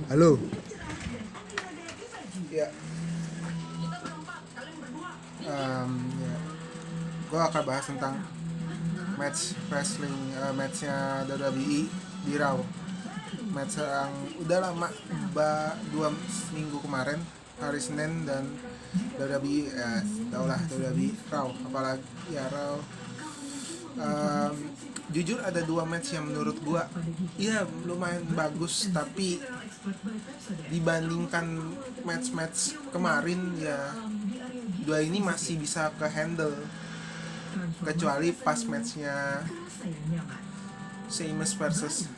Halo. Ya, ya. Gue akan bahas tentang match wrestling, matchnya WWE di Raw. Match yang udah lama, 2 minggu kemarin, hari Senin, dan WWE, ya tau lah, WWE Raw. Apalagi ya Raw. Um, Jujur ada 2 match yang menurut gue ya lumayan bagus, tapi dibandingkan match-match kemarin ya dua ini masih bisa ke handle, kecuali pas matchnya Sheamus versus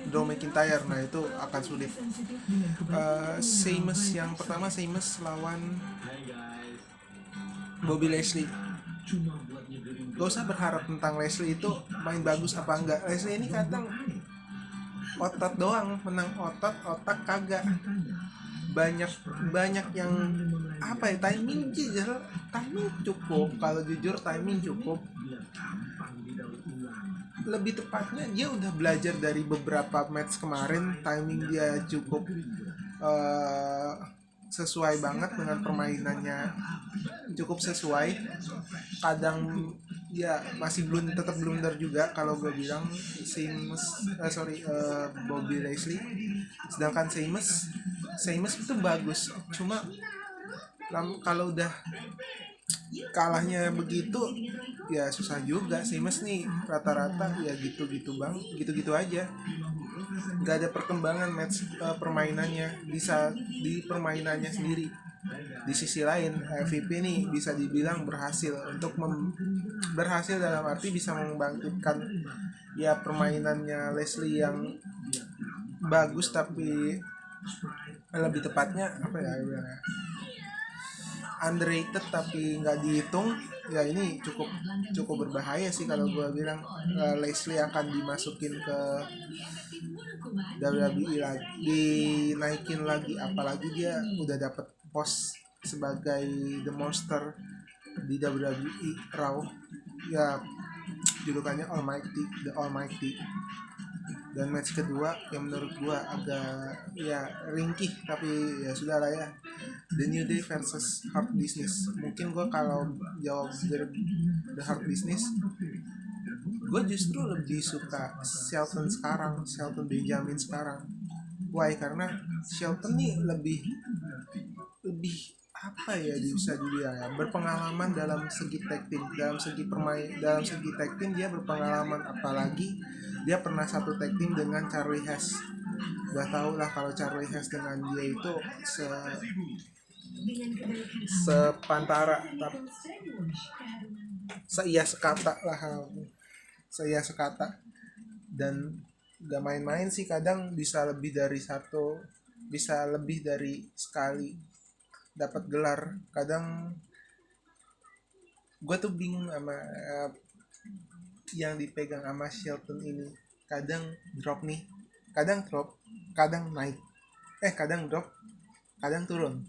Drew McIntyre. Nah itu akan sulit. Sheamus yang pertama, Sheamus lawan Bobby Lashley. Gak usah berharap tentang Lashley itu main bagus apa enggak. Lashley ini kadang otot doang, menang otot, otak kagak. Banyak yang apa ya, timing cukup. Kalau jujur timing cukup. Lebih tepatnya dia udah belajar dari beberapa match kemarin. Timing dia cukup sesuai banget dengan permainannya, cukup sesuai. Kadang ya masih tetap blunder juga kalau gue bilang Bobby Lashley. Sedangkan Sheamus itu bagus, cuma kalau udah kalahnya begitu ya susah juga. Sheamus nih rata-rata ya gitu-gitu aja, nggak ada perkembangan permainannya, bisa di permainannya sendiri. Di sisi lain MVP nih bisa dibilang berhasil dalam arti bisa membangkitkan ya permainannya Leslie yang bagus, tapi lebih tepatnya apa ya, underrated tapi nggak dihitung. Ya ini cukup berbahaya sih kalau gue bilang Leslie akan dimasukin ke WWE lagi, dinaikin lagi, apalagi dia udah dapet pos sebagai The Monster di WWE Raw. Ya julukannya The Almighty. Dan match kedua yang menurut gua agak ya ringkih, tapi ya sudah lah ya, The New Day versus Hard Business. Mungkin gua kalau jawab The Hard Business, gue justru lebih suka Shelton Benjamin sekarang. Why? Karena Shelton nih lebih apa ya, bisa dibilang ya, berpengalaman dalam segi tag team, dalam segi tag team dia berpengalaman. Apalagi dia pernah satu tag team dengan Charlie Haas. Udah tau lah kalau Charlie Haas dengan dia itu sepantara, seia sekata. Dan gak main-main sih, kadang bisa lebih dari sekali dapat gelar. Kadang gue tuh bingung sama yang dipegang sama Shelton ini. Kadang drop, kadang naik, kadang drop, kadang turun.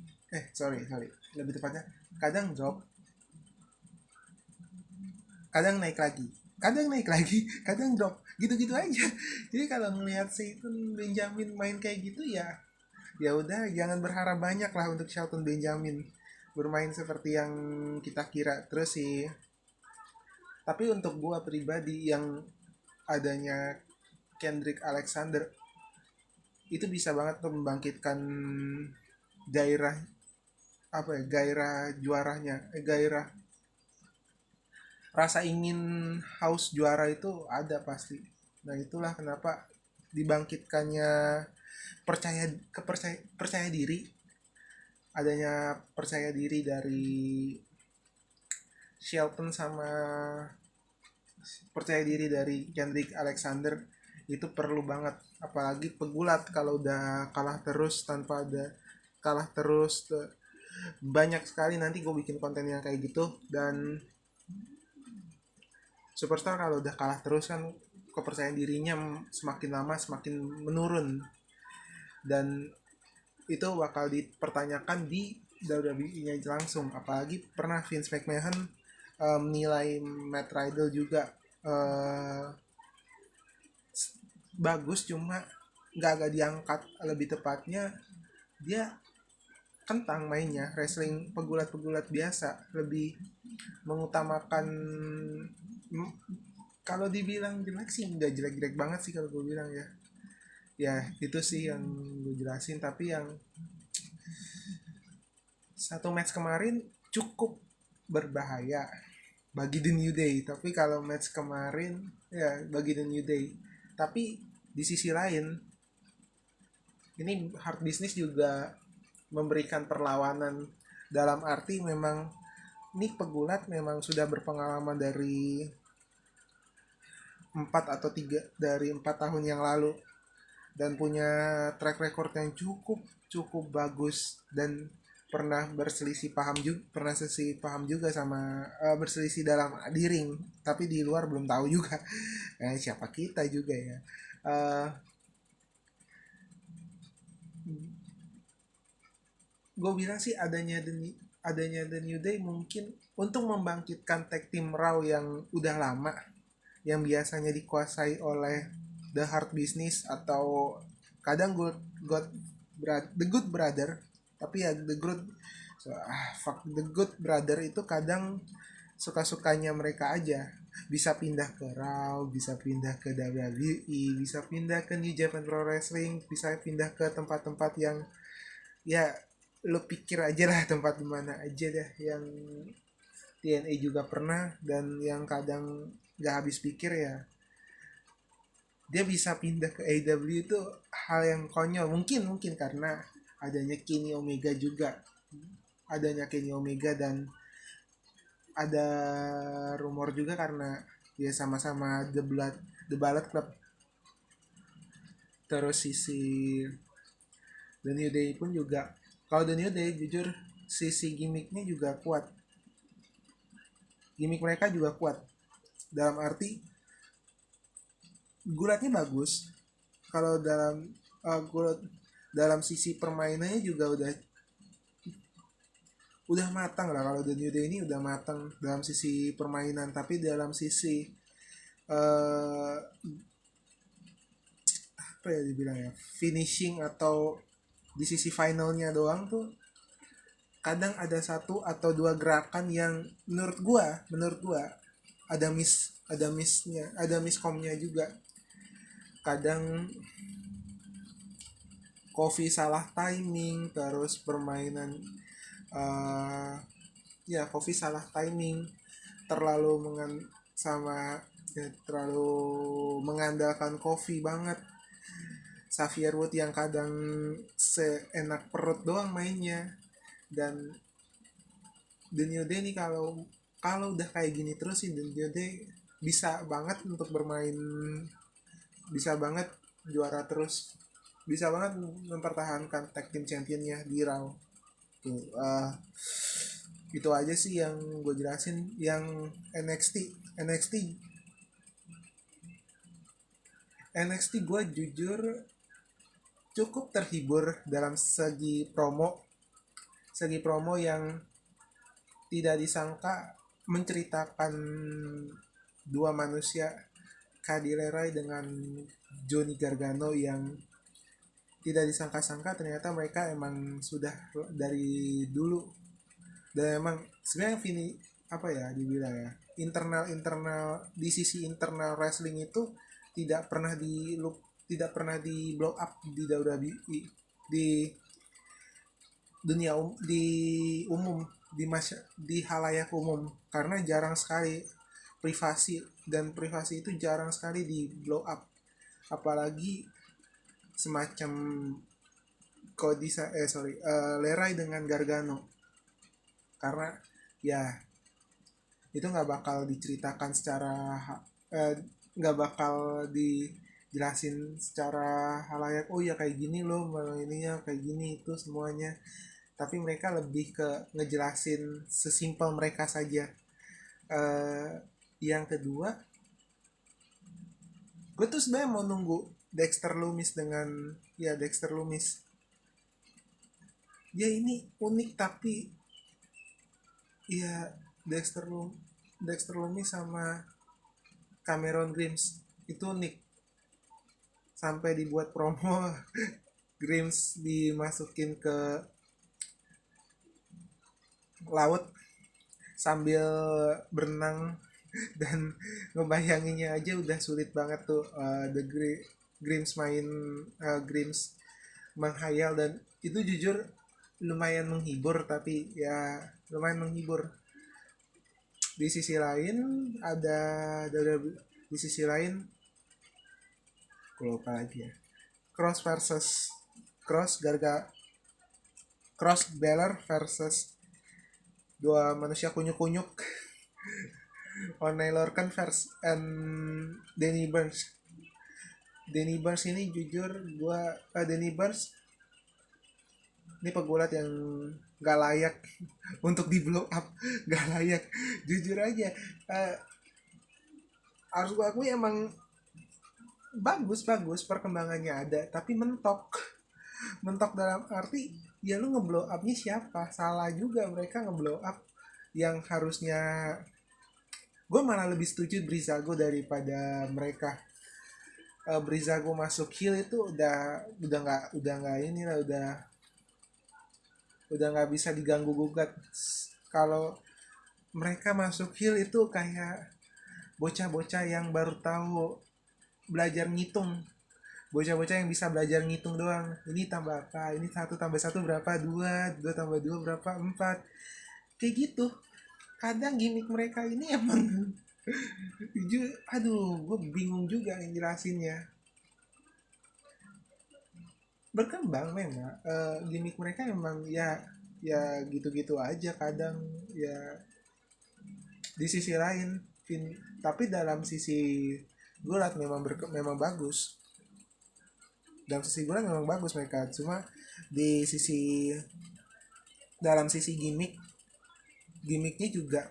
Sorry, lebih tepatnya kadang drop, kadang naik lagi, kadang drop, gitu-gitu aja. Jadi kalau ngelihat Shelton Benjamin main kayak gitu ya udah, jangan berharap banyak lah untuk Shelton Benjamin bermain seperti yang kita kira. Terus sih, tapi untuk gua pribadi, yang adanya Kendrick Alexander itu bisa banget tuh membangkitkan gairah gairah rasa ingin haus juara itu ada pasti. Nah itulah kenapa dibangkitkannya percaya diri, adanya percaya diri dari Shelton sama percaya diri dari Kendrick Alexander itu perlu banget. Apalagi pegulat kalau udah kalah terus banyak sekali. Nanti gue bikin konten yang kayak gitu. Dan superstar kalau udah kalah terus kan kepercayaan dirinya semakin lama semakin menurun, dan itu bakal dipertanyakan di WWE-nya langsung. Apalagi pernah Vince McMahon nilai Matt Riddle juga bagus, cuma nggak diangkat, lebih tepatnya dia kentang mainnya, wrestling pegulat-pegulat biasa, lebih mengutamakan, kalau dibilang jelek sih nggak jelek-jelek banget sih kalau gue bilang ya. Ya itu sih yang gue jelasin, tapi yang satu match kemarin cukup berbahaya bagi The New Day. Tapi kalau match kemarin ya bagi The New Day, tapi di sisi lain ini Hard Business juga memberikan perlawanan, dalam arti memang ini pegulat memang sudah berpengalaman dari 4 tahun yang lalu, dan punya track record yang cukup cukup bagus, dan pernah selisih paham juga sama berselisih dalam di ring, tapi di luar belum tahu juga. Siapa kita juga ya. Eh, gue bilang sih adanya The New Day mungkin untuk membangkitkan tag team Raw yang udah lama, yang biasanya dikuasai oleh The Hard Business, atau kadang The Good Brother. Tapi ya The Good Brother itu kadang suka-sukanya mereka aja, bisa pindah ke Raw, bisa pindah ke WWE, bisa pindah ke New Japan Pro Wrestling, bisa pindah ke tempat-tempat yang ya lo pikir aja lah, tempat dimana aja deh. Yang TNA juga pernah, dan yang kadang gak habis pikir ya dia bisa pindah ke AEW, itu hal yang konyol. Mungkin karena adanya Kenny Omega juga, dan ada rumor juga karena ya sama-sama The Ballet Club. Terus sisi The New Day pun juga, kalau The New Day jujur sisi gimmicknya juga kuat, gimmick mereka juga kuat, dalam arti gulatnya bagus. Kalau gulat dalam sisi permainannya juga udah matang lah. Kalau The New Day ini udah matang dalam sisi permainan, tapi dalam sisi uh, apa ya dibilang ya, finishing atau di sisi finalnya doang tuh, kadang ada satu atau dua gerakan yang menurut gua ada miskomnya juga. Kadang Kofi salah timing, terus permainan uh, ya Kofi salah timing, terlalu terlalu mengandalkan Kofi banget. Xavier Wood yang kadang seenak perut doang mainnya. Dan The New Day nih, kalau udah kayak gini terus sih, The New Day bisa banget untuk bermain, bisa banget juara terus, bisa banget mempertahankan tag team championnya di Raw tuh. Itu aja sih yang gue jelasin. Yang NXT NXT gue jujur cukup terhibur dalam segi promo yang tidak disangka, menceritakan dua manusia, Cody Leray dengan Johnny Gargano, yang tidak disangka-sangka ternyata mereka emang sudah dari dulu. Dan emang sebenarnya apa ya dibilang ya, internal di sisi internal wrestling itu tidak pernah di blow up di WWE, di di umum, di halayak umum, karena jarang sekali privasi itu jarang sekali di blow up, apalagi semacam Leray dengan Gargano, karena ya itu nggak bakal diceritakan nggak bakal dijelasin secara halayak, oh ya kayak gini loh, malah ininya kayak gini itu semuanya. Tapi mereka lebih ke ngejelasin sesimpel mereka saja. Yang kedua, gue tuh sebenarnya mau nunggu Dexter Lumis. Dia ini unik, tapi ya Dexter Lumis sama Cameron Grimes itu unik. sampai dibuat promo Grims dimasukin ke laut sambil berenang dan ngebayanginnya aja udah sulit banget tuh. Grims main Grims menghayal, dan itu jujur lumayan menghibur, tapi ya lumayan menghibur. Di sisi lain ada di sisi lain gue lupa lagi ya, Cross versus Cross Garga Cross Beller versus dua manusia kunyuk-kunyuk Oney Lorcan versus Danny Burns. Danny Burns ini jujur Danny Burns ini pegulat yang gak layak untuk di blow up, gak layak, jujur aja. Harus gue akui emang bagus perkembangannya ada, tapi mentok dalam arti ya lu ngeblow upnya siapa, salah juga mereka ngeblow up yang harusnya. Gue malah lebih setuju Brizago daripada mereka. Brizago masuk heal itu udah nggak ini lah, udah nggak bisa diganggu gugat. Kalau mereka masuk heal itu kayak bocah-bocah yang baru tahu belajar ngitung, bocah-bocah yang bisa belajar ngitung doang. Ini tambah apa, ini 1+1 berapa, 2 tambah 2 berapa, 4, kayak gitu. Kadang gimmick mereka ini emang aduh, gue bingung juga ngejelasinnya. Berkembang memang, gimmick mereka emang ya gitu-gitu aja kadang ya. Di sisi lain tapi dalam sisi gulat memang bagus, dalam sisi gulat memang bagus mereka. Cuma di sisi dalam sisi gimmicknya juga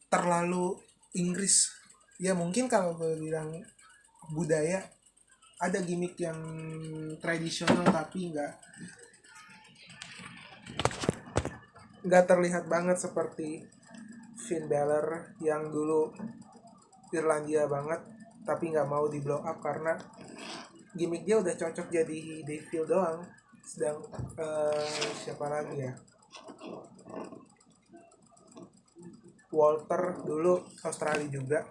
terlalu Inggris ya. Mungkin kalau gue bilang budaya, ada gimmick yang tradisional tapi nggak terlihat banget seperti Finn Balor yang dulu Irlandia banget tapi nggak mau di blow up karena gimmick dia udah cocok jadi Devil doang. Sedang siapa lagi ya, Walter dulu Australia juga,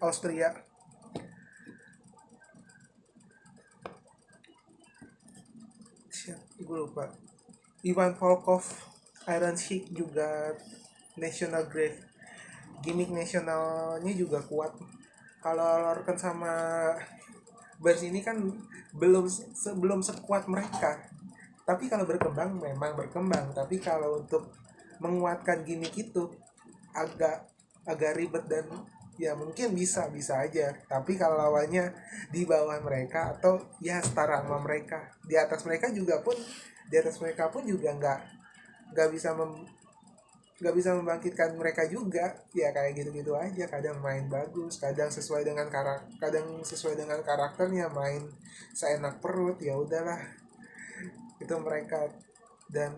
Austria. Gue lupa. Ivan Volkov, Iron Sheik juga National Grave. Gimmick nasionalnya juga kuat. Kalau Lorcan sama Burns ini kan belum sekuat mereka. Tapi kalau berkembang memang berkembang. Tapi kalau untuk menguatkan gimmick itu agak ribet, dan ya mungkin bisa aja. Tapi kalau lawannya di bawah mereka atau ya setara sama mereka, di atas mereka pun juga nggak bisa membangkitkan mereka juga. Ya kayak gitu-gitu aja. Kadang main bagus, kadang sesuai dengan karakternya main seenak perut. Ya udahlah, itu mereka. Dan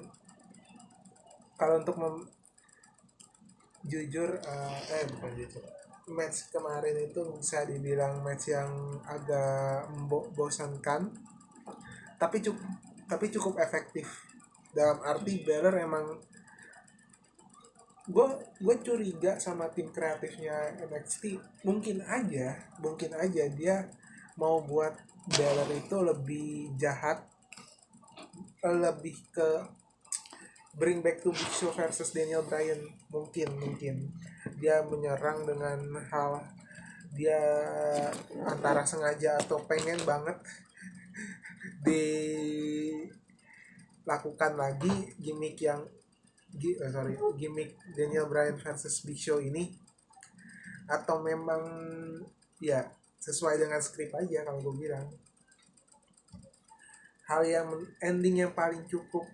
kalau untuk jujur bukan jujur, match kemarin itu bisa dibilang match yang agak membosankan, tapi cukup efektif. Dalam arti Balor emang gue curiga sama tim kreatifnya NXT. Mungkin aja dia mau buat Balor itu lebih jahat, lebih ke bring back to Big Show versus Daniel Bryan. Mungkin dia menyerang dengan hal dia antara sengaja atau pengen banget dilakukan lagi gimmick Daniel Bryan versus Big Show ini, atau memang ya sesuai dengan skrip aja. Kalau gue bilang hal yang ending yang paling cukup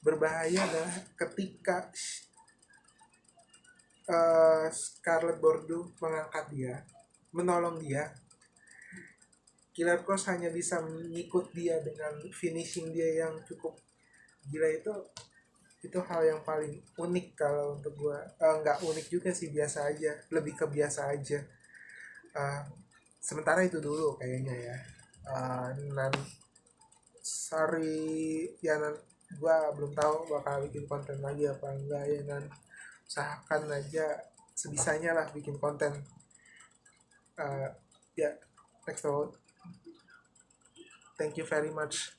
berbahaya adalah ketika Scarlett Bordeaux menolong dia. Killer Kross hanya bisa mengikut dia dengan finishing dia yang cukup gila. Itu hal yang paling unik kalau untuk gue. Nggak unik juga sih, biasa aja, lebih ke biasa aja. uh, sementara itu dulu kayaknya ya. Nan sorry ya Nan, gua belum tahu bakal bikin konten lagi apa enggak ya Nan. Usahakan aja sebisanya lah bikin konten. Ya, next all, thank you very much.